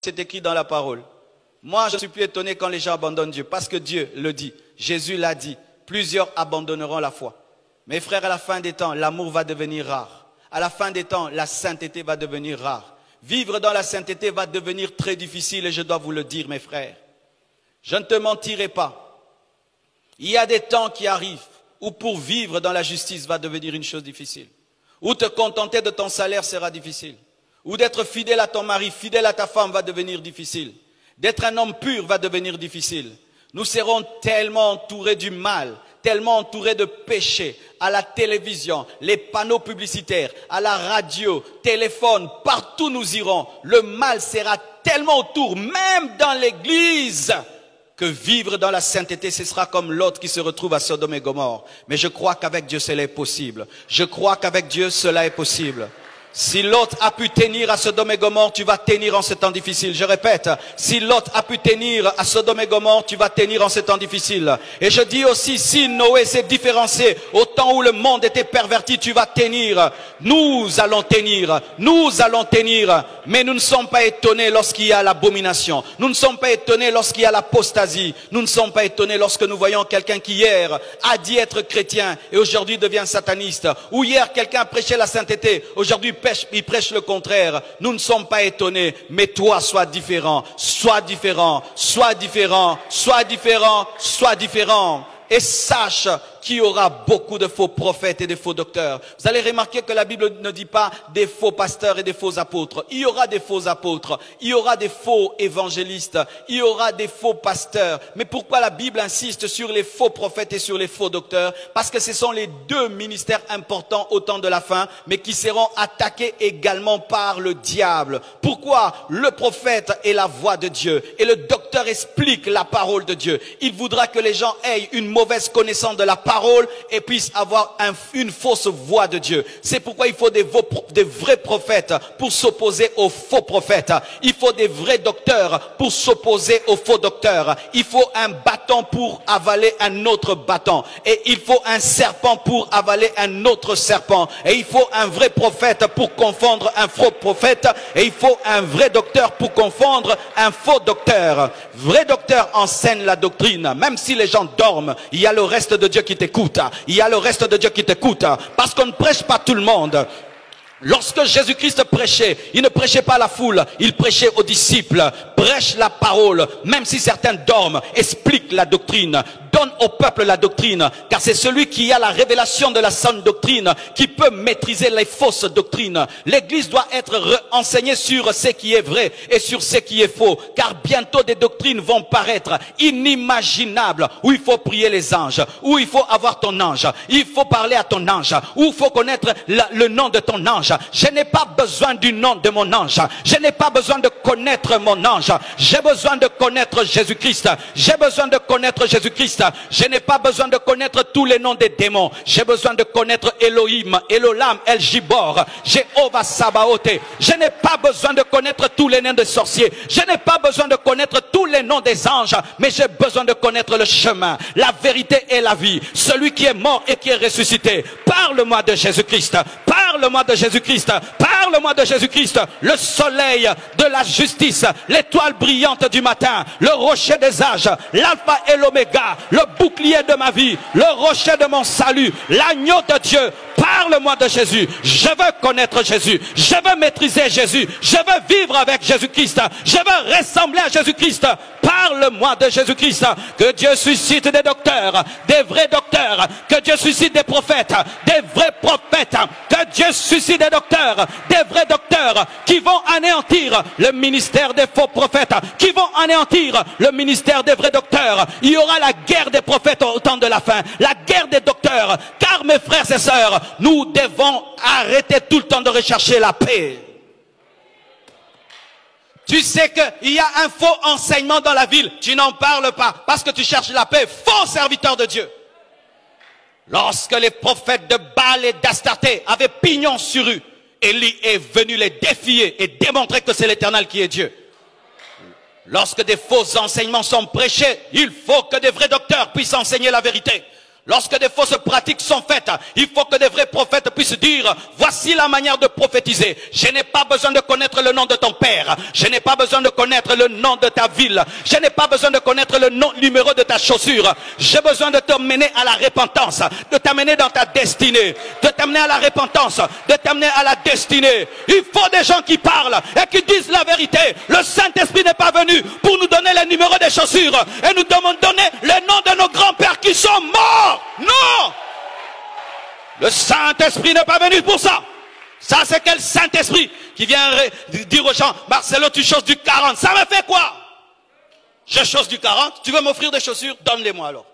c'est écrit dans la parole. Moi, je ne suis plus étonné quand les gens abandonnent Dieu, parce que Dieu le dit. Jésus l'a dit. Plusieurs abandonneront la foi. Mes frères, à la fin des temps, l'amour va devenir rare. À la fin des temps, la sainteté va devenir rare. Vivre dans la sainteté va devenir très difficile et je dois vous le dire, mes frères. Je ne te mentirai pas. Il y a des temps qui arrivent où pour vivre dans la justice va devenir une chose difficile. Où te contenter de ton salaire sera difficile. Où d'être fidèle à ton mari, fidèle à ta femme va devenir difficile. D'être un homme pur va devenir difficile. Nous serons tellement entourés du mal, tellement entourés de péchés, à la télévision, les panneaux publicitaires, à la radio, téléphone, partout nous irons. Le mal sera tellement autour, même dans l'église, que vivre dans la sainteté, ce sera comme l'autre qui se retrouve à Sodome et Gomorrhe. Mais je crois qu'avec Dieu, cela est possible. Je crois qu'avec Dieu, cela est possible. Si Lot a pu tenir à Sodome et Gomorrhe, tu vas tenir en ce temps difficile. Je répète, si Lot a pu tenir à Sodome et Gomorrhe, tu vas tenir en ce temps difficile. Et je dis aussi, si Noé s'est différencié au temps où le monde était perverti, tu vas tenir. Nous allons tenir. Nous allons tenir. Mais nous ne sommes pas étonnés lorsqu'il y a l'abomination. Nous ne sommes pas étonnés lorsqu'il y a l'apostasie. Nous ne sommes pas étonnés lorsque nous voyons quelqu'un qui hier a dit être chrétien et aujourd'hui devient sataniste. Ou hier quelqu'un prêchait la sainteté, aujourd'hui il prêche le contraire. Nous ne sommes pas étonnés, mais toi sois différent, sois différent, sois différent, sois différent, sois différent. Et sache qu'il y aura beaucoup de faux prophètes et de faux docteurs. Vous allez remarquer que la Bible ne dit pas des faux pasteurs et des faux apôtres. Il y aura des faux apôtres, il y aura des faux évangélistes, il y aura des faux pasteurs. Mais pourquoi la Bible insiste sur les faux prophètes et sur les faux docteurs? Parce que ce sont les deux ministères importants au temps de la fin, mais qui seront attaqués également par le diable. Pourquoi? Le prophète est la voix de Dieu et le docteur explique la parole de Dieu. Il voudra que les gens aient une mauvaise connaissance de la parole et puissent avoir une fausse voix de Dieu. C'est pourquoi il faut des vrais prophètes pour s'opposer aux faux prophètes. Il faut des vrais docteurs pour s'opposer aux faux docteurs. Il faut un bâton pour avaler un autre bâton. Et il faut un serpent pour avaler un autre serpent. Et il faut un vrai prophète pour confondre un faux prophète. Et il faut un vrai docteur pour confondre un faux docteur. Vrai docteur enseigne la doctrine. Même si les gens dorment, il y a le reste de Dieu qui t'écoute. Il y a le reste de Dieu qui t'écoute. Parce qu'on ne prêche pas tout le monde. Lorsque Jésus-Christ prêchait, il ne prêchait pas à la foule, il prêchait aux disciples. Prêche la parole, même si certains dorment, explique la doctrine. Donne au peuple la doctrine, car c'est celui qui a la révélation de la sainte doctrine qui peut maîtriser les fausses doctrines. L'Église doit être enseignée sur ce qui est vrai et sur ce qui est faux, car bientôt des doctrines vont paraître inimaginables, où il faut prier les anges, où il faut avoir ton ange, il faut parler à ton ange, où il faut connaître le nom de ton ange. Je n'ai pas besoin du nom de mon ange, je n'ai pas besoin de connaître mon ange, j'ai besoin de connaître Jésus-Christ, j'ai besoin de connaître Jésus-Christ. Je n'ai pas besoin de connaître tous les noms des démons. J'ai besoin de connaître Elohim, Elolam, El Jibor, Jéhovah Sabaoth. Je n'ai pas besoin de connaître tous les noms des sorciers. Je n'ai pas besoin de connaître tous les noms des anges. Mais j'ai besoin de connaître le chemin, la vérité et la vie. Celui qui est mort et qui est ressuscité. Parle-moi de Jésus-Christ. Parle-moi de Jésus-Christ. Parle-moi de Jésus-Christ. Le soleil de la justice. L'étoile brillante du matin. Le rocher des âges. L'alpha et l'oméga. Le bouclier de ma vie, le rocher de mon salut, l'agneau de Dieu. Parle-moi de Jésus. Je veux connaître Jésus. Je veux maîtriser Jésus. Je veux vivre avec Jésus-Christ. Je veux ressembler à Jésus-Christ. Parle-moi de Jésus-Christ. Que Dieu suscite des docteurs, des vrais docteurs. Que Dieu suscite des prophètes, des vrais prophètes. Que Dieu suscite des docteurs, des vrais docteurs qui vont anéantir le ministère des faux prophètes, qui vont anéantir le ministère des vrais docteurs. Il y aura la guerre des prophètes au temps de la fin, la guerre des docteurs. Car mes frères et sœurs, nous devons arrêter tout le temps de rechercher la paix. Tu sais qu'il y a un faux enseignement dans la ville. Tu n'en parles pas parce que tu cherches la paix. Faux serviteur de Dieu. Lorsque les prophètes de Baal et d'Astarté avaient pignon sur rue, Élie est venu les défier et démontrer que c'est l'Éternel qui est Dieu. Lorsque des faux enseignements sont prêchés, il faut que des vrais docteurs puissent enseigner la vérité. Lorsque des fausses pratiques sont faites, il faut que des vrais prophètes puissent dire, voici la manière de prophétiser. Je n'ai pas besoin de connaître le nom de ton père. Je n'ai pas besoin de connaître le nom de ta ville. Je n'ai pas besoin de connaître le numéro de ta chaussure. J'ai besoin de t'amener à la repentance, de t'amener dans ta destinée, de t'amener à la repentance, de t'amener à la destinée. Il faut des gens qui parlent et qui disent la vérité. Le Saint-Esprit n'est pas venu pour nous donner les numéros des chaussures et nous donner les noms de nos grands-pères qui sont morts. Non! Le Saint-Esprit n'est pas venu pour ça. Ça, c'est quel Saint-Esprit qui vient dire aux gens, Marcelo, tu choses du 40. Ça me fait quoi? Je chose du 40. Tu veux m'offrir des chaussures? Donne-les-moi alors.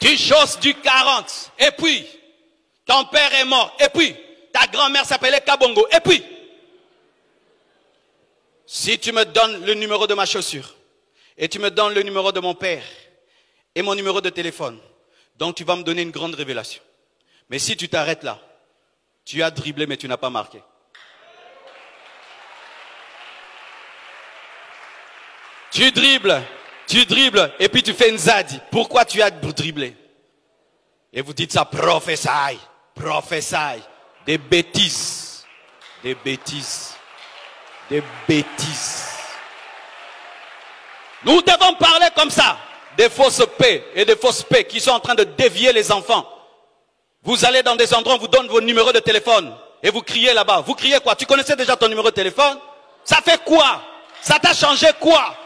Tu choses du 40. Et puis, ton père est mort. Et puis, ta grand-mère s'appelait Kabongo. Et puis, si tu me donnes le numéro de ma chaussure, et tu me donnes le numéro de mon père, et mon numéro de téléphone, donc tu vas me donner une grande révélation. Mais si tu t'arrêtes là, tu as dribblé mais tu n'as pas marqué. Tu dribbles, et puis tu fais une zadi. Pourquoi tu as dribblé? Et vous dites ça, prophétie. Des bêtises. Des bêtises. Des bêtises. Nous devons parler comme ça. Des fausses paix et des fausses paix qui sont en train de dévier les enfants. Vous allez dans des endroits, on vous donne vos numéros de téléphone et vous criez là-bas. Vous criez quoi? Tu connaissais déjà ton numéro de téléphone? Ça fait quoi? Ça t'a changé quoi?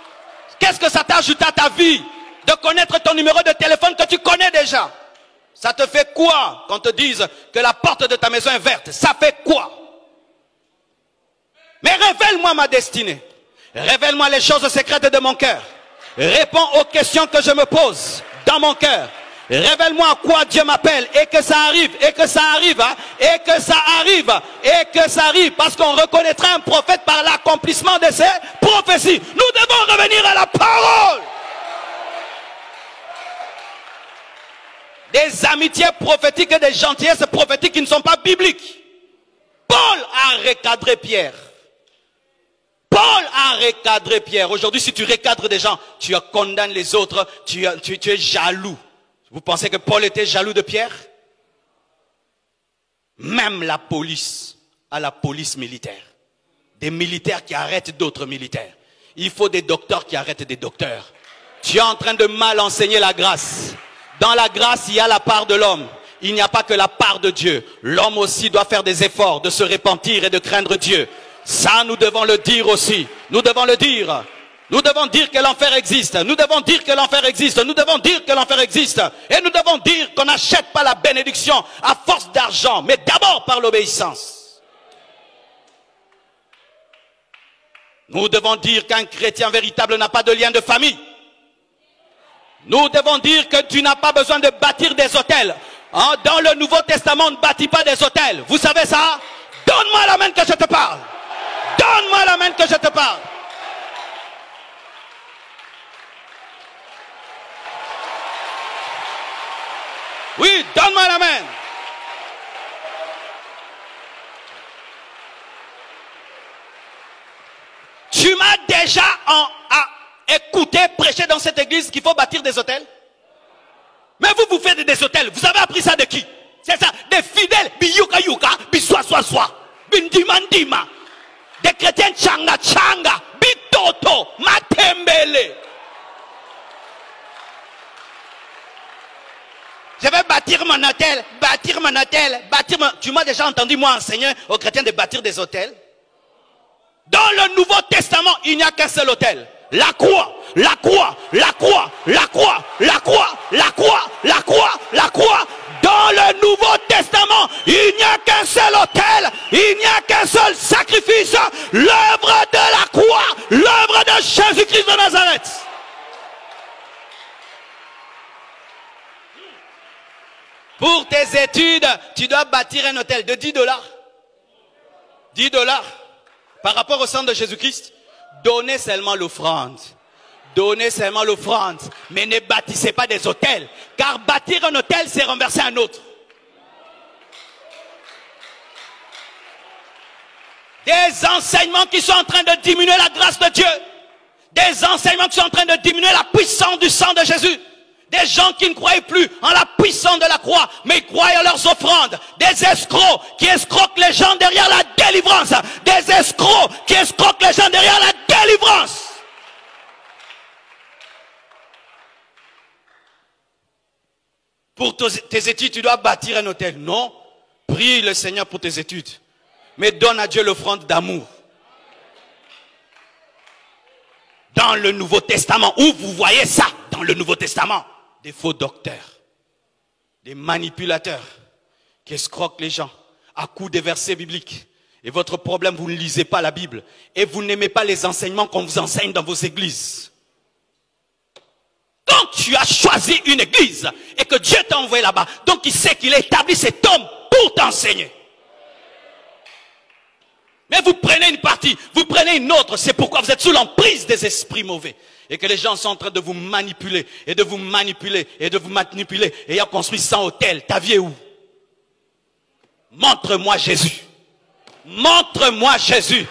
Qu'est-ce que ça t'a ajouté à ta vie de connaître ton numéro de téléphone que tu connais déjà? Ça te fait quoi quand on te dise que la porte de ta maison est verte? Ça fait quoi? Mais révèle-moi ma destinée. Révèle-moi les choses secrètes de mon cœur. Réponds aux questions que je me pose dans mon cœur. Révèle-moi à quoi Dieu m'appelle et que ça arrive, et que ça arrive, hein, et que ça arrive, et que ça arrive. Parce qu'on reconnaîtra un prophète par l'accomplissement de ses prophéties. Nous devons revenir à la parole. Des amitiés prophétiques et des gentillesses prophétiques qui ne sont pas bibliques. Paul a recadré Pierre. Paul a recadré Pierre. Aujourd'hui, si tu recadres des gens, tu condamnes les autres, tu es jaloux. Vous pensez que Paul était jaloux de Pierre? Même la police a la police militaire. Des militaires qui arrêtent d'autres militaires. Il faut des docteurs qui arrêtent des docteurs. Tu es en train de mal enseigner la grâce. Dans la grâce, il y a la part de l'homme. Il n'y a pas que la part de Dieu. L'homme aussi doit faire des efforts de se repentir et de craindre Dieu. Ça, nous devons le dire aussi. Nous devons le dire. Nous devons dire que l'enfer existe. Nous devons dire que l'enfer existe. Nous devons dire que l'enfer existe. Et nous devons dire qu'on n'achète pas la bénédiction à force d'argent, mais d'abord par l'obéissance. Nous devons dire qu'un chrétien véritable n'a pas de lien de famille. Nous devons dire que tu n'as pas besoin de bâtir des hôtels. Dans le Nouveau Testament, on ne bâtit pas des hôtels. Vous savez ça? Donne-moi la main que je te parle. Donne-moi la main que je te parle. Oui, donne-moi la main. Tu m'as déjà écouté prêcher dans cette église qu'il faut bâtir des hôtels? Mais vous faites des hôtels. Vous avez appris ça de qui? C'est ça, des fidèles. Biyuka yuka, biswa swa swa, bindima ndima. Des chrétiens changa changa, bitoto, matembele. Je vais bâtir mon hôtel, bâtir mon hôtel, bâtir mon... Tu m'as déjà entendu moi enseigner aux chrétiens de bâtir des hôtels? Dans le Nouveau Testament, il n'y a qu'un seul hôtel. La croix, la croix, la croix, la croix, la croix, la croix, la croix, la croix. Dans le Nouveau Testament, il n'y a qu'un seul autel, il n'y a qu'un seul sacrifice, l'œuvre de la croix, l'œuvre de Jésus-Christ de Nazareth. Pour tes études, tu dois bâtir un hôtel de 10 $. 10 $. Par rapport au sang de Jésus-Christ, donnez seulement l'offrande. Donnez seulement l'offrande. Mais ne bâtissez pas des hôtels. Car bâtir un hôtel, c'est renverser un autre. Des enseignements qui sont en train de diminuer la grâce de Dieu. Des enseignements qui sont en train de diminuer la puissance du sang de Jésus. Des gens qui ne croyaient plus en la puissance de la croix, mais ils croyaient en leurs offrandes. Des escrocs qui escroquent les gens derrière la délivrance. Des escrocs qui escroquent les gens derrière la délivrance. Pour tes études, tu dois bâtir un hôtel. Non, prie le Seigneur pour tes études. Mais donne à Dieu l'offrande d'amour. Dans le Nouveau Testament, où vous voyez ça dans le Nouveau Testament? Des faux docteurs, des manipulateurs qui escroquent les gens à coups des versets bibliques. Et votre problème, vous ne lisez pas la Bible. Et vous n'aimez pas les enseignements qu'on vous enseigne dans vos églises. Quand tu as choisi une église et que Dieu t'a envoyé là-bas, donc il sait qu'il a établi cet homme pour t'enseigner. Mais vous prenez une partie, vous prenez une autre, c'est pourquoi vous êtes sous l'emprise des esprits mauvais. Et que les gens sont en train de vous manipuler, et de vous manipuler, et de vous manipuler, et ayant construit 100 hôtels. Ta vie est où? Montre-moi Jésus. Montre-moi Jésus.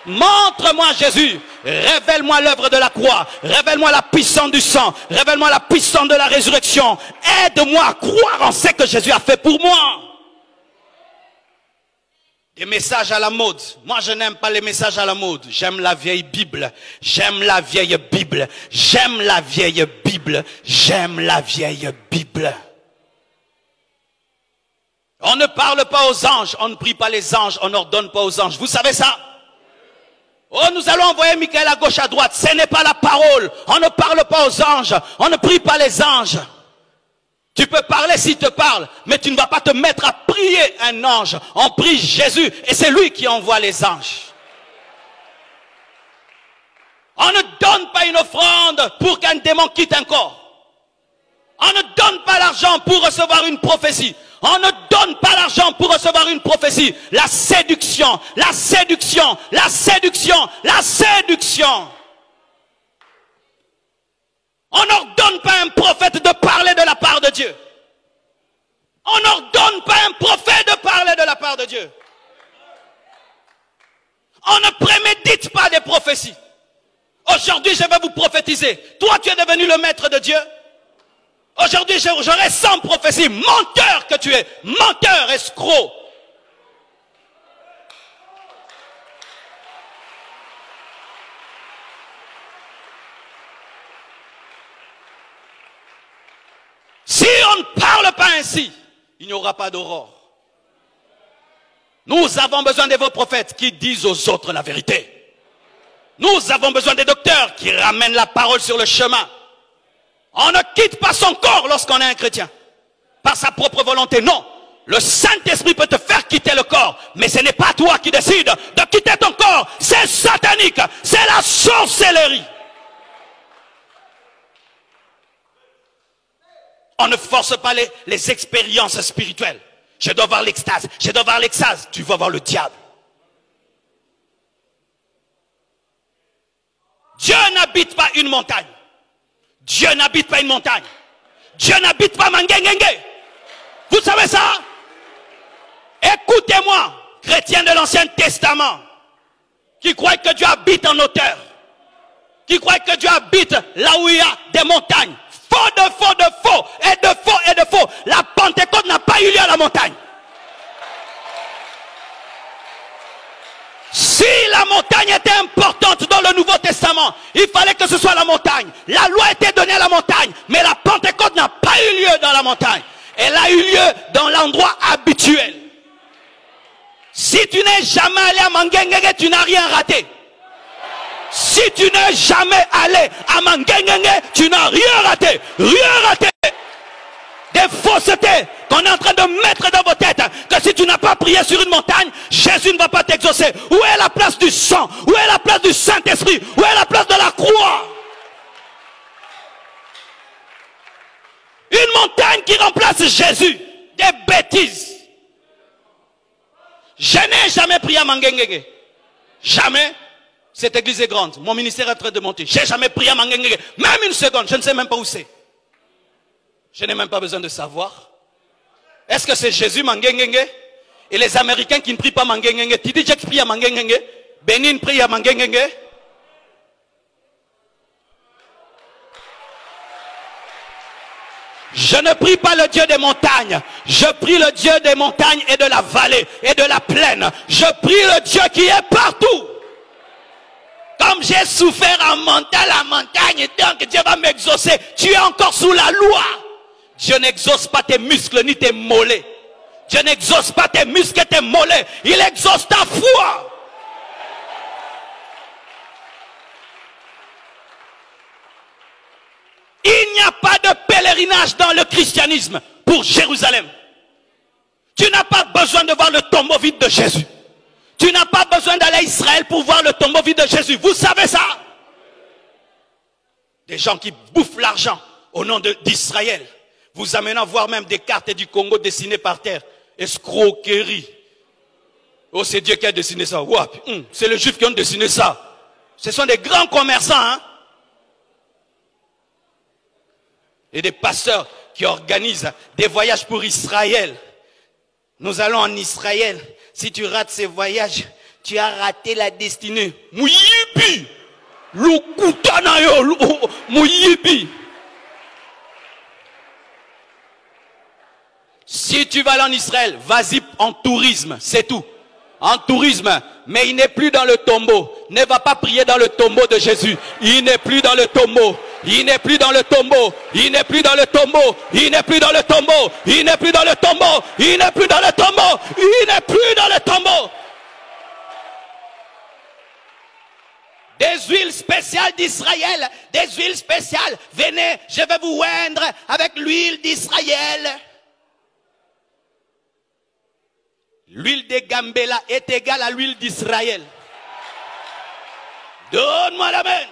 Montre-moi Jésus. Révèle-moi l'œuvre de la croix. Révèle-moi la puissance du sang. Révèle-moi la puissance de la résurrection. Aide-moi à croire en ce que Jésus a fait pour moi. Des messages à la mode. Moi, je n'aime pas les messages à la mode. J'aime la vieille Bible. J'aime la vieille Bible. J'aime la vieille Bible. J'aime la vieille Bible. On ne parle pas aux anges. On ne prie pas les anges. On n'ordonne pas aux anges. Vous savez ça? Oh, nous allons envoyer Michael à gauche, à droite. Ce n'est pas la parole. On ne parle pas aux anges. On ne prie pas les anges. Tu peux parler s'il te parle, mais tu ne vas pas te mettre à prier un ange. On prie Jésus et c'est lui qui envoie les anges. On ne donne pas une offrande pour qu'un démon quitte un corps. On ne donne pas l'argent pour recevoir une prophétie. On ne donne pas l'argent pour recevoir une prophétie. La séduction, la séduction, la séduction, la séduction. On n'ordonne pas un prophète de parler de la part de Dieu. On n'ordonne pas un prophète de parler de la part de Dieu. On ne prémédite pas des prophéties. Aujourd'hui, je vais vous prophétiser. Toi, tu es devenu le maître de Dieu. Aujourd'hui, j'aurai 100 prophéties. Menteur que tu es. Menteur, escroc. Si on ne parle pas ainsi, il n'y aura pas d'aurore. Nous avons besoin de vos prophètes qui disent aux autres la vérité. Nous avons besoin des docteurs qui ramènent la parole sur le chemin. On ne quitte pas son corps lorsqu'on est un chrétien. Par sa propre volonté, non. Le Saint-Esprit peut te faire quitter le corps, mais ce n'est pas toi qui décides de quitter ton corps. C'est satanique, c'est la sorcellerie. On ne force pas les expériences spirituelles. Je dois voir l'extase, je dois voir l'extase. Tu vas voir le diable. Dieu n'habite pas une montagne. Dieu n'habite pas une montagne. Dieu n'habite pas Mangengenge. Vous savez ça? Écoutez-moi, chrétiens de l'Ancien Testament, qui croient que Dieu habite en hauteur, qui croient que Dieu habite là où il y a des montagnes. Faux de faux de faux, et de faux et de faux. La Pentecôte n'a pas eu lieu à la montagne. Si la montagne était importante dans le Nouveau Testament, il fallait que ce soit la montagne. La loi était donnée à la montagne, mais la Pentecôte n'a pas eu lieu dans la montagne. Elle a eu lieu dans l'endroit habituel. Si tu n'es jamais allé à Mangengenge, tu n'as rien raté. Si tu n'es jamais allé à Mangengenge, tu n'as rien raté. Rien raté. Des faussetés qu'on est en train de mettre dans vos têtes. Que si tu n'as pas prié sur une montagne, Jésus ne va pas t'exaucer. Où est la place du sang? Où est la place du Saint-Esprit? Où est la place de la croix? Une montagne qui remplace Jésus. Des bêtises. Je n'ai jamais prié à Mangengenge. Jamais. Cette église est grande. Mon ministère est en train de monter. Je n'ai jamais prié à Mangengenge. Même une seconde. Je ne sais même pas où c'est. Je n'ai même pas besoin de savoir. Est-ce que c'est Jésus Mangengenge? Et les Américains qui ne prient pas Mangengenge. Tu dis que je prie à Mangengenge. Bénin prie à Mangengenge. Je ne prie pas le Dieu des montagnes. Je prie le Dieu des montagnes et de la vallée et de la plaine. Je prie le Dieu qui est partout. Comme j'ai souffert en montant la montagne, donc Dieu va m'exaucer. Tu es encore sous la loi. Dieu n'exauce pas tes muscles ni tes mollets. Dieu n'exauce pas tes muscles et tes mollets. Il exauce ta foi. Il n'y a pas de pèlerinage dans le christianisme pour Jérusalem. Tu n'as pas besoin de voir le tombeau vide de Jésus. Tu n'as pas besoin d'aller à Israël pour voir le tombeau vide de Jésus. Vous savez ça? Des gens qui bouffent l'argent au nom d'Israël. Vous amenant voir même des cartes du Congo dessinées par terre. Escroquerie. Oh, c'est Dieu qui a dessiné ça. C'est les Juifs qui ont dessiné ça. Ce sont des grands commerçants, hein? Et des pasteurs qui organisent des voyages pour Israël. Nous allons en Israël. Si tu rates ces voyages, tu as raté la destinée. Mouyibi! Lukutanayo! Mouyibi! Si tu vas aller en Israël, vas-y en tourisme, c'est tout. En tourisme, mais il n'est plus dans le tombeau. Ne va pas prier dans le tombeau de Jésus. Il n'est plus dans le tombeau. Il n'est plus dans le tombeau. Il n'est plus dans le tombeau. Il n'est plus dans le tombeau. Il n'est plus dans le tombeau. Il n'est plus dans le tombeau. Il n'est plus dans le tombeau. Des huiles spéciales d'Israël. Des huiles spéciales. Venez, je vais vous oindre avec l'huile d'Israël. L'huile de Gambela est égale à l'huile d'Israël. Donne-moi l'amen.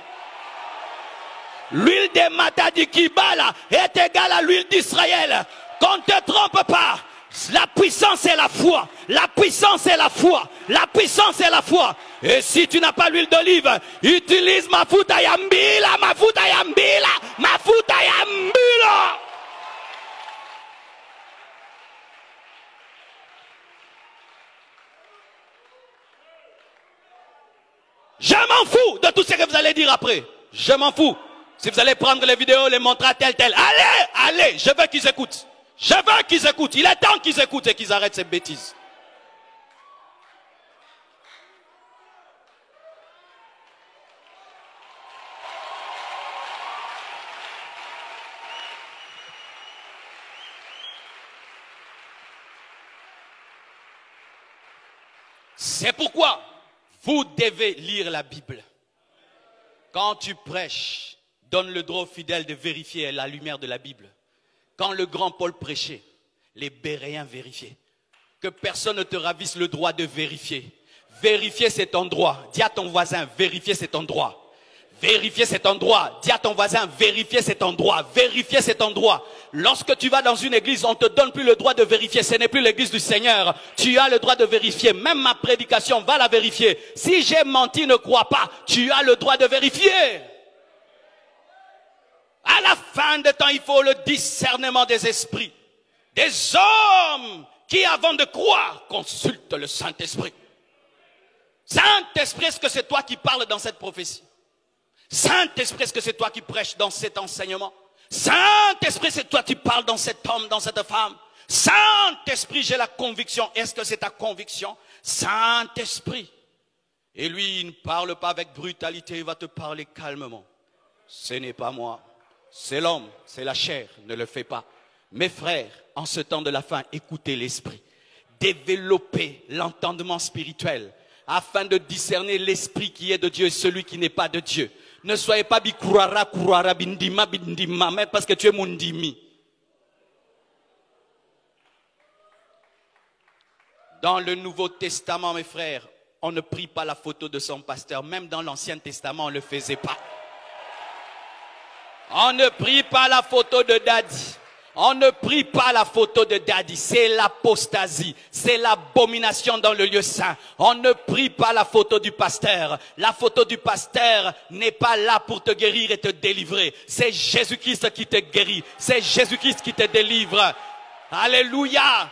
L'huile de Matadi Kibala est égale à l'huile d'Israël. Qu'on ne te trompe pas. La puissance est la foi. La puissance est la foi. La puissance est la foi. Et si tu n'as pas l'huile d'olive, utilise mafuta yambila, mafuta yambila, mafuta yambila. Je m'en fous de tout ce que vous allez dire après. Je m'en fous. Si vous allez prendre les vidéos, les montrer à tel. Allez, je veux qu'ils écoutent. Je veux qu'ils écoutent. Il est temps qu'ils écoutent et qu'ils arrêtent ces bêtises. C'est pourquoi vous devez lire la Bible. Quand tu prêches, donne le droit aux fidèles de vérifier la lumière de la Bible. Quand le grand Paul prêchait, les Béréens vérifiaient. Que personne ne te ravisse le droit de vérifier. Vérifier c'est ton droit. Dis à ton voisin, vérifier c'est ton droit. Vérifier c'est ton droit. Dis à ton voisin, vérifier c'est ton droit. Vérifier c'est ton droit. Lorsque tu vas dans une église, on ne te donne plus le droit de vérifier. Ce n'est plus l'église du Seigneur. Tu as le droit de vérifier. Même ma prédication, va la vérifier. Si j'ai menti, ne crois pas. Tu as le droit de vérifier. À la fin des temps, il faut le discernement des esprits. Des hommes qui, avant de croire, consultent le Saint-Esprit. Saint-Esprit, est-ce que c'est toi qui parles dans cette prophétie? Saint-Esprit, est-ce que c'est toi qui prêches dans cet enseignement? Saint-Esprit, c'est toi qui parles dans cet homme, dans cette femme? Saint-Esprit, j'ai la conviction. Est-ce que c'est ta conviction? Saint-Esprit. Et lui, il ne parle pas avec brutalité, il va te parler calmement. Ce n'est pas moi. C'est l'homme, c'est la chair, ne le fais pas. Mes frères, en ce temps de la fin, écoutez l'esprit. Développez l'entendement spirituel afin de discerner l'esprit qui est de Dieu et celui qui n'est pas de Dieu. Ne soyez pas bikurara, kurara, bindima, bindima, mais parce que tu es mundimi. Dans le Nouveau Testament, mes frères, on ne prie pas la photo de son pasteur. Même dans l'Ancien Testament, on ne le faisait pas. On ne prie pas la photo de Daddy. On ne prie pas la photo de Daddy. C'est l'apostasie. C'est l'abomination dans le lieu saint. On ne prie pas la photo du pasteur. La photo du pasteur n'est pas là pour te guérir et te délivrer. C'est Jésus-Christ qui te guérit. C'est Jésus-Christ qui te délivre. Alléluia.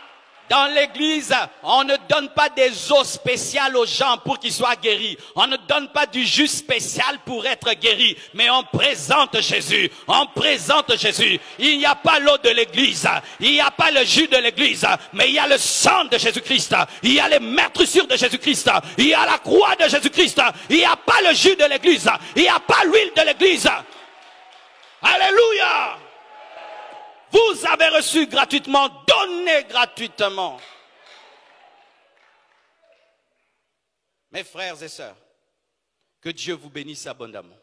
Dans l'église, on ne donne pas des eaux spéciales aux gens pour qu'ils soient guéris. On ne donne pas du jus spécial pour être guéri. Mais on présente Jésus. On présente Jésus. Il n'y a pas l'eau de l'église. Il n'y a pas le jus de l'église. Mais il y a le sang de Jésus-Christ. Il y a les meurtrissures de Jésus-Christ. Il y a la croix de Jésus-Christ. Il n'y a pas le jus de l'église. Il n'y a pas l'huile de l'église. Alléluia! Vous avez reçu gratuitement, donnez gratuitement. Mes frères et sœurs, que Dieu vous bénisse abondamment.